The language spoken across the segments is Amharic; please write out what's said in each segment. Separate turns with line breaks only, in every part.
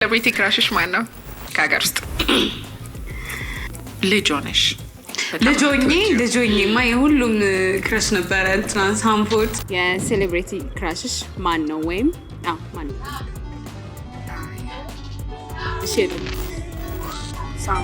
celebrity crushes ማን ነው? ከሀገር ውስጥ
ልጆኝማ የሁሉም ክረሽ ነበረ ትራንስሃምፖርት
የሴሌብሪቲ ክራሽሽ ማን ነው? ወይም ማን ነው? ሼር ሳም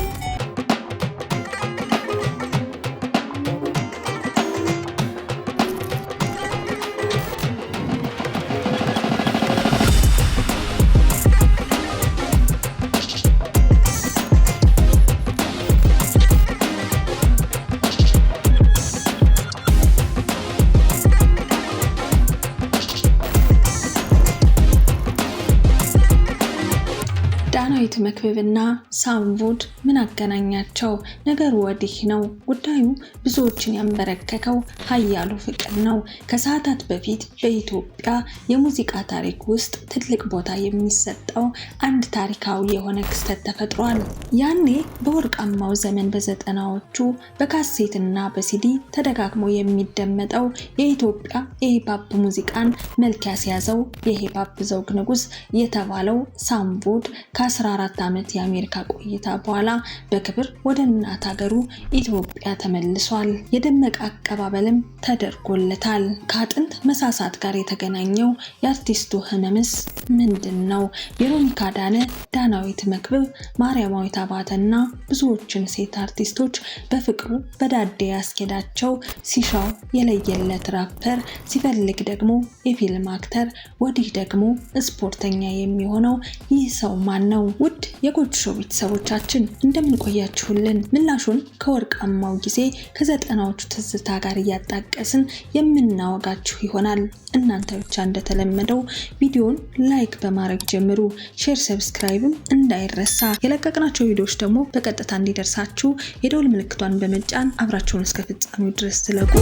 ዳናዊት መክብብና ሳምቮድ ምን አገናኛቸው? ነገሩ ወዲህ ነው። ጉዳዩ ብዙዎችን ያንበረከከው ኃያሉ ፍቅር ነው። ከሰዓታት በፊት በኢትዮጵያ የሙዚቃ ታሪክ ውስጥ ትልቅ ቦታ የሚሰጠው አንድ ታሪካዊ የሆነ ክስተት ተፈጥሯል። ያኔ በወርቃማው ዘመን በዘጠናዎቹ በካሴትና በሲዲ ተደጋግሞ የሚደመጠው የኢትዮጵያ የሂፓፕ ሙዚቃን መልክ ያስያዘው የሂፓፕ ዘውግ ንጉስ የተባለው ሳምቮድ ከ14 ዓመት የአሜሪካ ቆይታ በኋላ በክብር ወደ እናት ሀገሩ ኢትዮጵያ ተመልሷል። የደመቀ አቀባበልም ተደርጎለታል። ከአጥንት መሳሳት ጋር የተገናኘው የአርቲስቱ ህመምስ ምንድነው? ቬሮኒካ ዳነ፣ ዳናዊት መክብብ፣ ማርያማዊት አባተና ብዙዎችን ሴት አርቲስቶች በፍቅሩ በዳዴ ያስኬዳቸው ሲሻው የለየለት ራፐር፣ ሲፈልግ ደግሞ የፊልም አክተር፣ ወዲህ ደግሞ ስፖርተኛ የሚሆነው ይህ ሰው ማን ነው? ውድ የጎጆ ሾው ቤተሰቦቻችን እንደምን ቆያችሁልን? ምላሹን ከወርቃማው ጊዜ ከዘጠናዎቹ ትዝታ ጋር እያጣቀስን የምናወጋችሁ ይሆናል። እናንተ ብቻ እንደተለመደው ቪዲዮን ላይክ በማድረግ ጀምሩ። ሼር፣ ሰብስክራይብም እንዳይረሳ። የለቀቅናቸው ቪዲዮዎች ደግሞ በቀጥታ እንዲደርሳችሁ የደወል ምልክቷን በመጫን አብራችሁን እስከ ፍጻሜው ድረስ ትለቁ።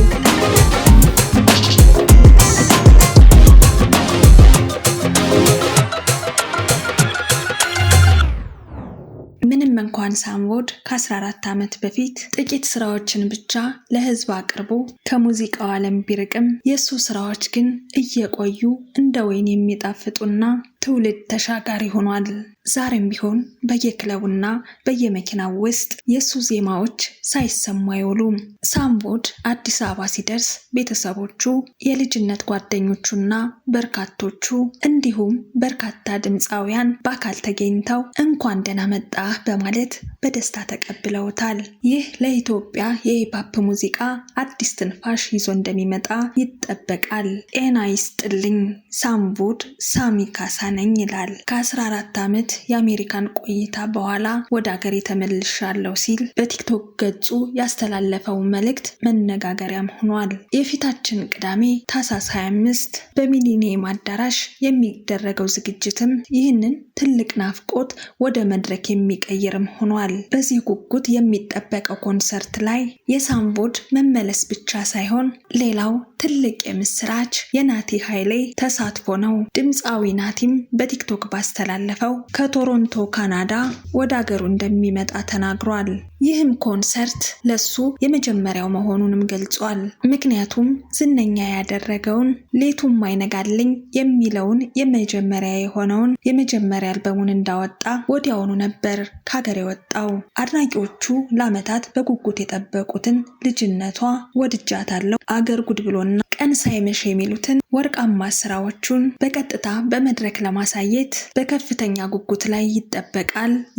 ምንም እንኳን ሳምቮድ ከ14 ዓመት በፊት ጥቂት ስራዎችን ብቻ ለህዝብ አቅርቦ ከሙዚቃው ዓለም ቢርቅም የሱ ስራዎች ግን እየቆዩ እንደ ወይን የሚጣፍጡና ትውልድ ተሻጋሪ ሆኗል። ዛሬም ቢሆን በየክለቡና በየመኪናው ውስጥ የሱ ዜማዎች ሳይሰሙ አይውሉም። ሳምቮድ አዲስ አበባ ሲደርስ ቤተሰቦቹ፣ የልጅነት ጓደኞቹና በርካቶቹ እንዲሁም በርካታ ድምፃውያን በአካል ተገኝተው እንኳን ደህና መጣህ በማለት በደስታ ተቀብለውታል። ይህ ለኢትዮጵያ የሂፓፕ ሙዚቃ አዲስ ትንፋሽ ይዞ እንደሚመጣ ይጠበቃል። ጤና ይስጥልኝ፣ ሳምቮድ ሳሚ ካሳ ነኝ ይላል። ከ14 ዓመት የአሜሪካን ቆይታ በኋላ ወደ ሀገሬ ተመልሻለሁ ሲል በቲክቶክ ገጹ ያስተላለፈው መልእክት መነጋገሪያም ሆኗል። የፊታችን ቅዳሜ ታህሳስ 25 በሚሊኒየም አዳራሽ የሚደረገው ዝግጅትም ይህንን ትልቅ ናፍቆት ወደ መድረክ የሚቀይርም ሆኗል። በዚህ ጉጉት የሚጠበቀው ኮንሰርት ላይ የሳምቮድ መመለስ ብቻ ሳይሆን ሌላው ትልቅ የምስራች የናቲ ኃይሌ ተሳትፎ ነው። ድምፃዊ ናቲም በቲክቶክ ባስተላለፈው ከቶሮንቶ ካናዳ ወደ ሀገሩ እንደሚመጣ ተናግሯል። ይህም ኮንሰርት ለሱ የመጀመሪያው መሆኑንም ገልጿል። ምክንያቱም ዝነኛ ያደረገውን ሌቱም አይነጋልኝ የሚለውን የመጀመሪያ የሆነውን የመጀመሪያ አልበሙን እንዳወጣ ወዲያውኑ ነበር ከሀገር የወጣው። አድናቂዎቹ ለዓመታት በጉጉት የጠበቁትን ልጅነቷ፣ ወድጃታለሁ፣ አገር ጉድ ብሎና ቀን ሳይመሽ የሚሉትን ወርቃማ ስራዎቹን በቀጥታ በመድረክ ለማሳየት በከፍተኛ ጉጉት ላይ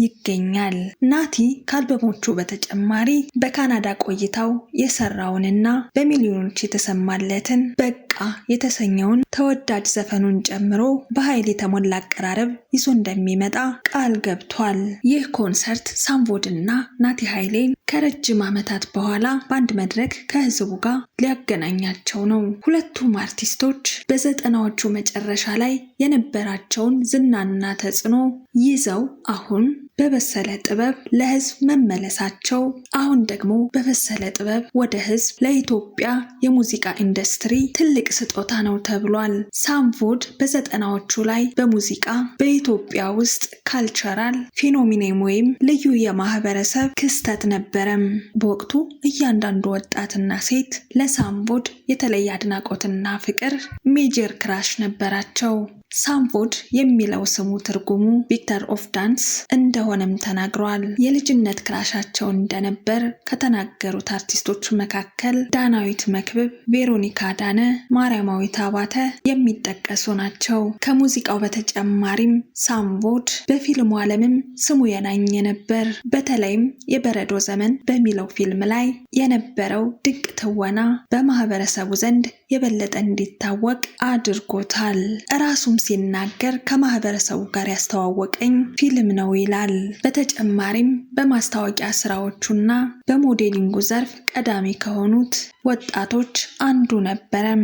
ይገኛል። ናቲ ከአልበሞቹ በተጨማሪ በካናዳ ቆይታው የሰራውንና በሚሊዮኖች የተሰማለትን በቃ የተሰኘውን ተወዳጅ ዘፈኑን ጨምሮ በኃይል የተሞላ አቀራረብ ይዞ እንደሚመጣ ቃል ገብቷል። ይህ ኮንሰርት ሳምቮድና ናቲ ኃይሌን ከረጅም ዓመታት በኋላ በአንድ መድረክ ከህዝቡ ጋር ሊያገናኛቸው ነው። ሁለቱም አርቲስቶች በዘጠናዎቹ መጨረሻ ላይ የነበራቸውን ዝናና ተጽዕኖ ይዘው አሁን በበሰለ ጥበብ ለህዝብ መመለሳቸው አሁን ደግሞ በበሰለ ጥበብ ወደ ህዝብ ለኢትዮጵያ የሙዚቃ ኢንዱስትሪ ትልቅ ስጦታ ነው ተብሏል። ሳምቮድ በዘጠናዎቹ ላይ በሙዚቃ በኢትዮጵያ ውስጥ ካልቸራል ፌኖሚኔም ወይም ልዩ የማህበረሰብ ክስተት ነበረም። በወቅቱ እያንዳንዱ ወጣትና ሴት ለሳምቮድ የተለየ አድናቆትና ፍቅር ሜጀር ክራሽ ነበራቸው። ሳምቮድ የሚለው ስሙ ትርጉሙ ቪክተር ኦፍ ዳንስ እንደሆነም ተናግሯል። የልጅነት ክራሻቸው እንደነበር ከተናገሩት አርቲስቶች መካከል ዳናዊት መክብብ፣ ቬሮኒካ ዳነ፣ ማርያማዊት አባተ የሚጠቀሱ ናቸው። ከሙዚቃው በተጨማሪም ሳምቮድ በፊልሙ ዓለምም ስሙ የናኘ ነበር። በተለይም የበረዶ ዘመን በሚለው ፊልም ላይ የነበረው ድንቅ ትወና በማህበረሰቡ ዘንድ የበለጠ እንዲታወቅ አድርጎታል። ራሱም ሲናገር ከማህበረሰቡ ጋር ያስተዋወቀኝ ፊልም ነው ይላል። በተጨማሪም በማስታወቂያ ስራዎቹና በሞዴሊንጉ ዘርፍ ቀዳሚ ከሆኑት ወጣቶች አንዱ ነበረም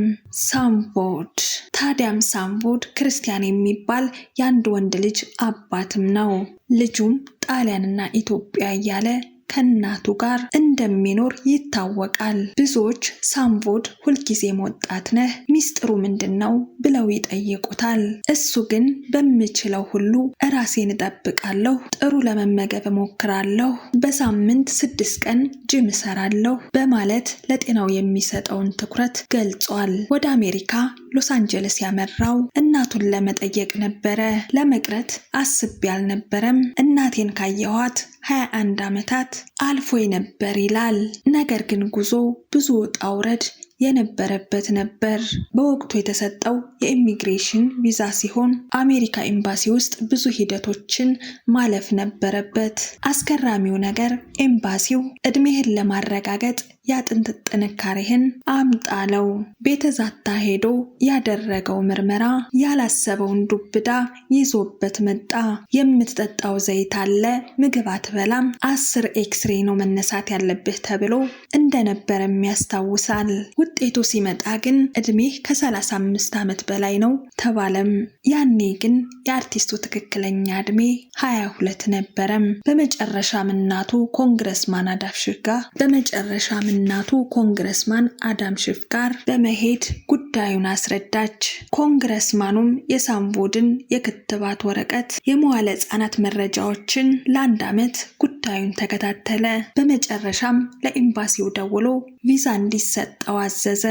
ሳምቮድ። ታዲያም ሳምቮድ ክርስቲያን የሚባል የአንድ ወንድ ልጅ አባትም ነው። ልጁም ጣሊያንና ኢትዮጵያ እያለ ከእናቱ ጋር እንደሚኖር ይታወቃል። ብዙዎች ሳምቮድ ሁልጊዜም ወጣት ነህ፣ ሚስጥሩ ምንድነው ብለው ይጠይቁታል። እሱ ግን በምችለው ሁሉ ራሴን እጠብቃለሁ፣ ጥሩ ለመመገብ እሞክራለሁ፣ በሳምንት 6 ቀን ጂም እሰራለሁ በማለት ለጤናው የሚሰጠውን ትኩረት ገልጿል። ወደ አሜሪካ ሎስ አንጀለስ ያመራው እናቱን ለመጠየቅ ነበረ። ለመቅረት አስቤ አልነበረም። እናቴን ካየኋት 21 ዓመታት አልፎኝ ነበር ይላል። ነገር ግን ጉዞ ብዙ ውጣ ውረድ የነበረበት ነበር። በወቅቱ የተሰጠው የኢሚግሬሽን ቪዛ ሲሆን አሜሪካ ኤምባሲ ውስጥ ብዙ ሂደቶችን ማለፍ ነበረበት። አስገራሚው ነገር ኤምባሲው እድሜህን ለማረጋገጥ የአጥንት ጥንካሬህን አምጣለው። ቤተዛታ ሄዶ ያደረገው ምርመራ ያላሰበውን ዱብዳ ይዞበት መጣ። የምትጠጣው ዘይት አለ፣ ምግብ አትበላም፣ 10 ኤክስሬ ነው መነሳት ያለብህ ተብሎ እንደነበረም ያስታውሳል። ውጤቱ ሲመጣ ግን እድሜህ ከ35 ዓመት በላይ ነው ተባለም። ያኔ ግን የአርቲስቱ ትክክለኛ እድሜ 22 ነበረም። በመጨረሻም እናቱ ኮንግረስማን አዳም ሺፍ ጋር በመሄድ ጉዳዩን አስረዳች። ኮንግረስማኑም የሳምቮድን የክትባት ወረቀት፣ የመዋለ ሕጻናት መረጃዎችን ለ1 ዓመት ጉዳዩን ተከታተለ። በመጨረሻም ለኤምባሲው ደውሎ ቪዛ እንዲሰጠው አዘዘ።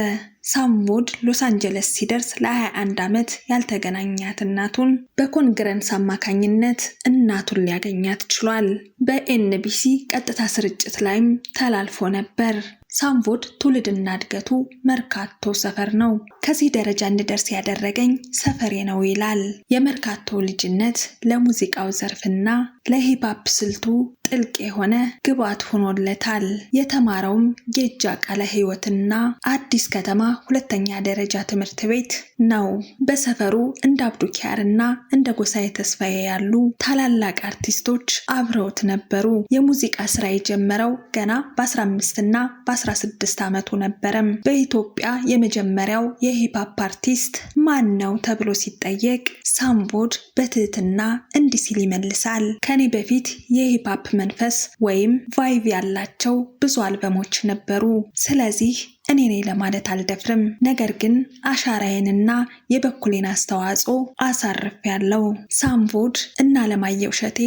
ሳምቮድ ሎስ አንጀለስ ሲደርስ ለ21 ዓመት ያልተገናኛት እናቱን በኮንግረስ አማካኝነት እናቱን ሊያገኛት ችሏል። በኤንቢሲ ቀጥታ ስርጭት ላይም ተላልፎ ነበር። ሳምቮድ ትውልድና እድገቱ መርካቶ ሰፈር ነው። ከዚህ ደረጃ እንድደርስ ያደረገኝ ሰፈሬ ነው ይላል። የመርካቶ ልጅነት ለሙዚቃው ዘርፍና ለሂፓፕ ስልቱ ጥልቅ የሆነ ግብዓት ሆኖለታል። የተማረውም የእጅ ቃለ ሕይወትና አዲስ ከተማ 2ኛ ደረጃ ትምህርት ቤት ነው። በሰፈሩ እንደ አብዱኪያርና እንደ ጎሳዬ ተስፋዬ ያሉ ታላላቅ አርቲስቶች አብረውት ነበሩ። የሙዚቃ ስራ የጀመረው ገና በ15 እና በ16 ዓመቱ ነበረም። በኢትዮጵያ የመጀመሪያው የሂፓፕ አርቲስት ማን ነው ተብሎ ሲጠየቅ ሳምቮድ በትህትና እንዲህ ሲል ይመልሳል። ከኔ በፊት የሂፓፕ መንፈስ ወይም ቫይቭ ያላቸው ብዙ አልበሞች ነበሩ። ስለዚህ እኔ ነኝ ለማለት አልደፍርም። ነገር ግን አሻራዬንና የበኩሌን አስተዋጽኦ አሳርፌያለሁ። ሳምቮድ እና አለማየሁ እሸቴ፣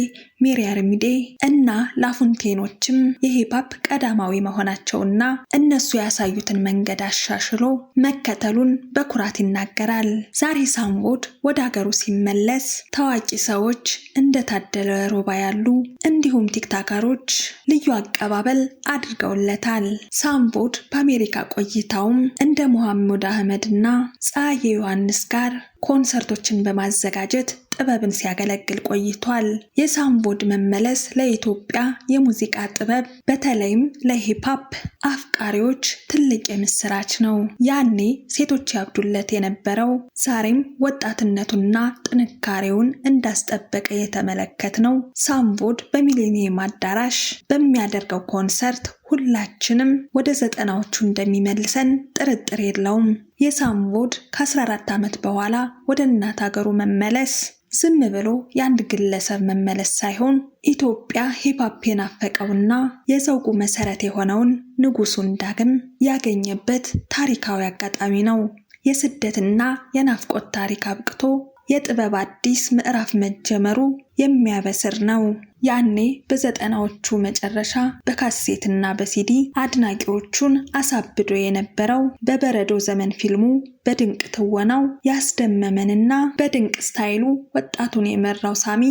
ሜሪ አርሚዴ እና ላፉንቴኖችም የሂፓፕ ቀዳማዊ መሆናቸውና እነሱ ያሳዩትን መንገድ አሻሽሎ መከተሉን በኩራት ይናገራል። ዛሬ ሳምቮድ ወደ ሀገሩ ሲመለስ ታዋቂ ሰዎች እንደ ታደለ ሮባ ያሉ እንዲሁም ቲክታከሮች ልዩ አቀባበል አድርገውለታል። ሳምቮድ በአሜሪካ ቆይታውም እንደ መሐመድ አህመድ እና ፀሐዬ ዮሐንስ ጋር ኮንሰርቶችን በማዘጋጀት ጥበብን ሲያገለግል ቆይቷል። የሳምቮድ መመለስ ለኢትዮጵያ የሙዚቃ ጥበብ በተለይም ለሂፓፕ አፍቃሪዎች ትልቅ የምስራች ነው። ያኔ ሴቶች ያብዱለት የነበረው ዛሬም ወጣትነቱና ጥንካሬውን እንዳስጠበቀ የተመለከትነው ሳምቮድ በሚሊኒየም አዳራሽ በሚያደርገው ኮንሰርት ሁላችንም ወደ 90ዎቹ እንደሚመልሰን ጥርጥር የለውም። የሳምቮድ ከ14 ዓመት በኋላ ወደ እናት ሀገሩ መመለስ ዝም ብሎ የአንድ ግለሰብ መመለስ ሳይሆን ኢትዮጵያ ሂፓፕ የናፈቀውና የዘውጉ መሰረት የሆነውን ንጉሱን ዳግም ያገኘበት ታሪካዊ አጋጣሚ ነው። የስደትና የናፍቆት ታሪክ አብቅቶ የጥበብ አዲስ ምዕራፍ መጀመሩ የሚያበስር ነው። ያኔ በ90ዎቹ መጨረሻ በካሴትና በሲዲ አድናቂዎቹን አሳብዶ የነበረው በበረዶ ዘመን ፊልሙ በድንቅ ትወናው ያስደመመንና በድንቅ ስታይሉ ወጣቱን የመራው ሳሚ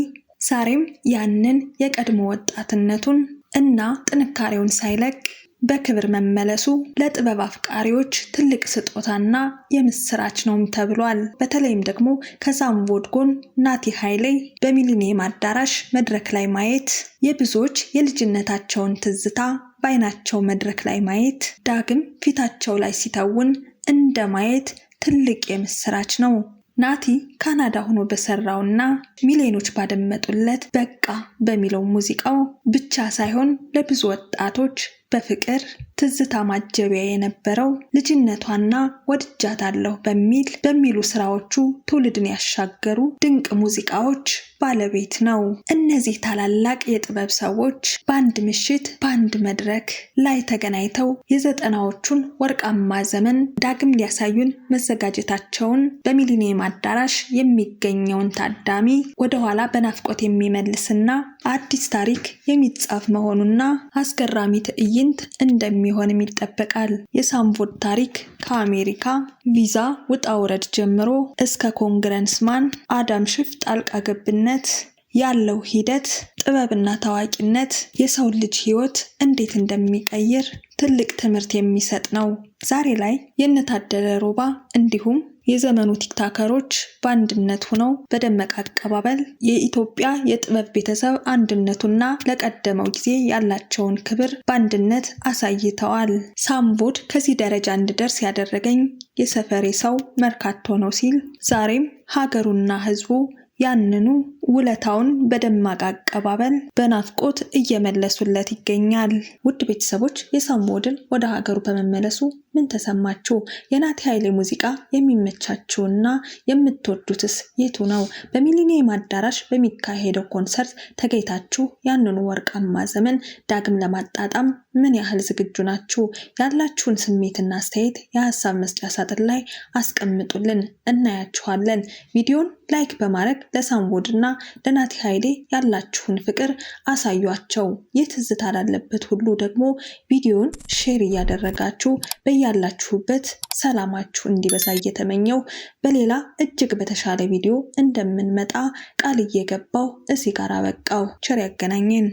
ዛሬም ያንን የቀድሞ ወጣትነቱን እና ጥንካሬውን ሳይለቅ በክብር መመለሱ ለጥበብ አፍቃሪዎች ትልቅ ስጦታና የምስራች ነውም ተብሏል። በተለይም ደግሞ ከሳምቮድ ጎን ናቲ ኃይሌ በሚሊኒየም አዳራሽ መድረክ ላይ ማየት የብዙዎች የልጅነታቸውን ትዝታ በአይናቸው መድረክ ላይ ማየት ዳግም ፊታቸው ላይ ሲተውን እንደ ማየት ትልቅ የምስራች ነው። ናቲ ካናዳ ሆኖ በሰራውና ሚሊዮኖች ባደመጡለት በቃ በሚለው ሙዚቃው ብቻ ሳይሆን ለብዙ ወጣቶች በፍቅር ትዝታ ማጀቢያ የነበረው ልጅነቷና ወድጃታለሁ በሚሉ ስራዎቹ ትውልድን ያሻገሩ ድንቅ ሙዚቃዎች ባለቤት ነው። እነዚህ ታላላቅ የጥበብ ሰዎች በአንድ ምሽት በአንድ መድረክ ላይ ተገናኝተው የ90ዎቹን ወርቃማ ዘመን ዳግም ሊያሳዩን መዘጋጀታቸውን በሚሊኒየም አዳራሽ የሚገኘውን ታዳሚ ወደኋላ በናፍቆት የሚመልስና አዲስ ታሪክ የሚጻፍ መሆኑና አስገራሚ ትዕይንት እንደሚሆንም ይጠበቃል። የሳምቮድ ታሪክ ከአሜሪካ ቪዛ ውጣ ውረድ ጀምሮ እስከ ኮንግረስማን አዳም ሺፍ ጣልቃ ገብነት ያለው ሂደት ጥበብና ታዋቂነት የሰው ልጅ ህይወት እንዴት እንደሚቀይር ትልቅ ትምህርት የሚሰጥ ነው። ዛሬ ላይ የነታደለ ሮባ እንዲሁም የዘመኑ ቲክታከሮች በአንድነት ሆነው በደመቀ አቀባበል የኢትዮጵያ የጥበብ ቤተሰብ አንድነቱና ለቀደመው ጊዜ ያላቸውን ክብር በአንድነት አሳይተዋል። ሳምቮድ ከዚህ ደረጃ እንድደርስ ያደረገኝ የሰፈሬ ሰው መርካቶ ነው ሲል ዛሬም ሀገሩና ህዝቡ ያንኑ ውለታውን በደማቅ አቀባበል በናፍቆት እየመለሱለት ይገኛል። ውድ ቤተሰቦች የሳምቮድን ወደ ሀገሩ በመመለሱ ምን ተሰማችሁ? የናቲ ኃይሌ ሙዚቃ የሚመቻችሁና የምትወዱትስ የቱ ነው? በሚሊኒየም አዳራሽ በሚካሄደው ኮንሰርት ተገኝታችሁ ያንኑ ወርቃማ ዘመን ዳግም ለማጣጣም ምን ያህል ዝግጁ ናችሁ? ያላችሁን ስሜትና አስተያየት የሀሳብ መስጫ ሳጥን ላይ አስቀምጡልን፣ እናያችኋለን። ቪዲዮን ላይክ በማድረግ ለሳምቮድና ለናቲ ኃይሌ ያላችሁን ፍቅር አሳዩአቸው። ይህ ትዝታ ላለበት ሁሉ ደግሞ ቪዲዮን ሼር እያደረጋችሁ በያላችሁበት ሰላማችሁ እንዲበዛ እየተመኘው በሌላ እጅግ በተሻለ ቪዲዮ እንደምንመጣ ቃል እየገባው እዚህ ጋር አበቃው። ቸር ያገናኘን።